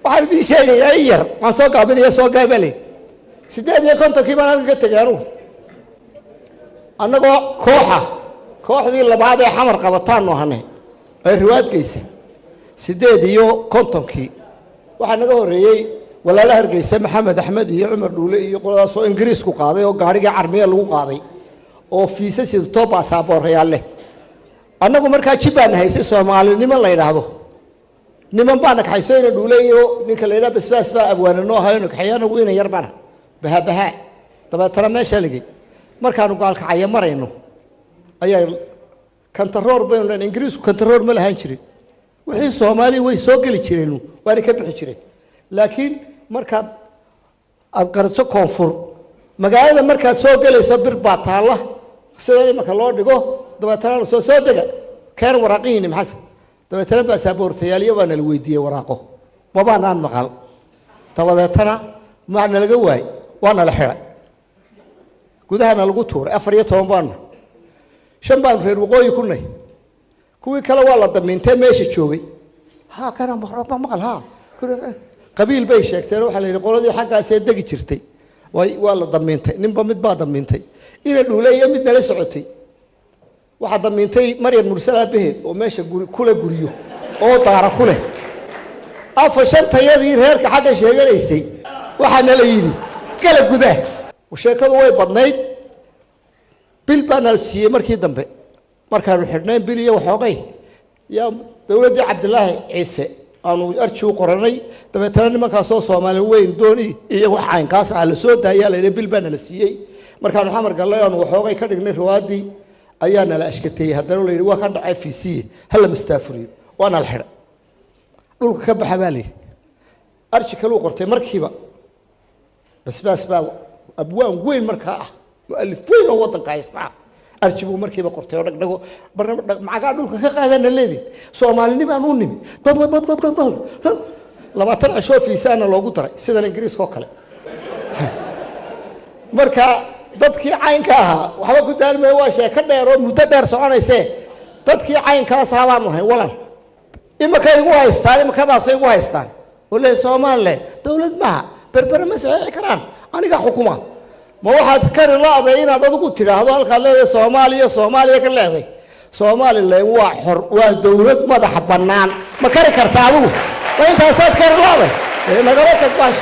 waxaan idin sheegayaa in yar waan soo gaabinaya soo gaabale 8 kii baan ka tagaano annagoo kooxdii labaad ee xamar qabataan noo hanay ay riwaadkaysa 8 kii waxa naga horeeyay walaala Hargeysa Maxamed Axmed iyo Cumar Dhuule iyo qoladaas oo Ingiriisku qaaday oo gaariga carmiye lagu qaaday oo fiisa sida top passport real leh annagu markaa jibaan haysay Soomaalinimo la yiraahdo niman baan ka haysayna Dhuule iyo ninka la yiraahdo basbaas baa abwaanano hayno xayaana weyn yar bana baha tabatara meesha ligi markaanu gaalka caya marayno ayaa kantaroor baynu Ingiriisku kantaroor ma lahayn jirin wixii Soomaali way soo gali jireen waana ka bixi jireen laakiin markaad aad qarto koonfur magaalada markaad soo galayso bir baa taala sida imaka loo dhigo dabeetana soo dega keen waraqiin maxas dabeetana baasaboortayaaliyo baan la weydiiyay waraaqo ma baanaan maqal dabeetana macna laga waay waana la xiray gudahana lagu tuuray 14 baan shan baan reer waqooyi ku nay kuwii kale waa la damiintay meesha joogay ha kana maqal ha qabiil bay sheegteen waxa la yiri qoladii xaqaas ee dagi jirtay waa la damiintay ninba mid baa damiintay ina Dhuuleeyo mid nala socotay waxa damiintay Maryam Mursala Bahe oo meesha kula guriyo oo daara kule afashantayadii reerka xaqqa sheeganaysay waxa nala yiri kala gudaa sheekadu way badnayd bil baan siiyay markii dambe markaan xidhnay bil iyo waxoogay ya dawladda Cabdullaahi Ciise aanu arjuu qoranay dabeetana nimankaas oo Soomaali weyn dooni iyo wax aan kaas ah la soo daayay la bil baan la siiyay markaan xamar galay aanu waxoogay ka dhignay riwaadii ayaana la ashkatay haddana la yiri waa ka dhacay fiisiye hal mustaafuriyo waana la xidhay dhulka ka baxabalay arji kale uu qortay markiiba basbaas baa abwaan weyn markaa ah mu'allif weyn oo wadanka haysta arjibu markiiba qortay oo dhagdhago macaga dhulka ka qaadana leedii Soomaalinimo aan u nimi bad 20 cisho fiisaana loogu daray sida Ingiriiska oo kale marka dadkii caynka ahaa waxba ku daalmay waa sheeko dheer oo muddo dheer soconaysay dadkii caynkaas ahaan wahay walaal imaka igu haystaan imakaadaas igu haystaan wala Soomaaliland dawlad ma berber ma saxii karaan aniga xukuma ma waxaad kari laaday inaad adigu tiraahdo halka leedahay Soomaaliya ka leedahay Soomaaliland waa xor waa dawlad madax bannaan ma kari kartaa adigu waa intaas aad kari laaday nagala tag baash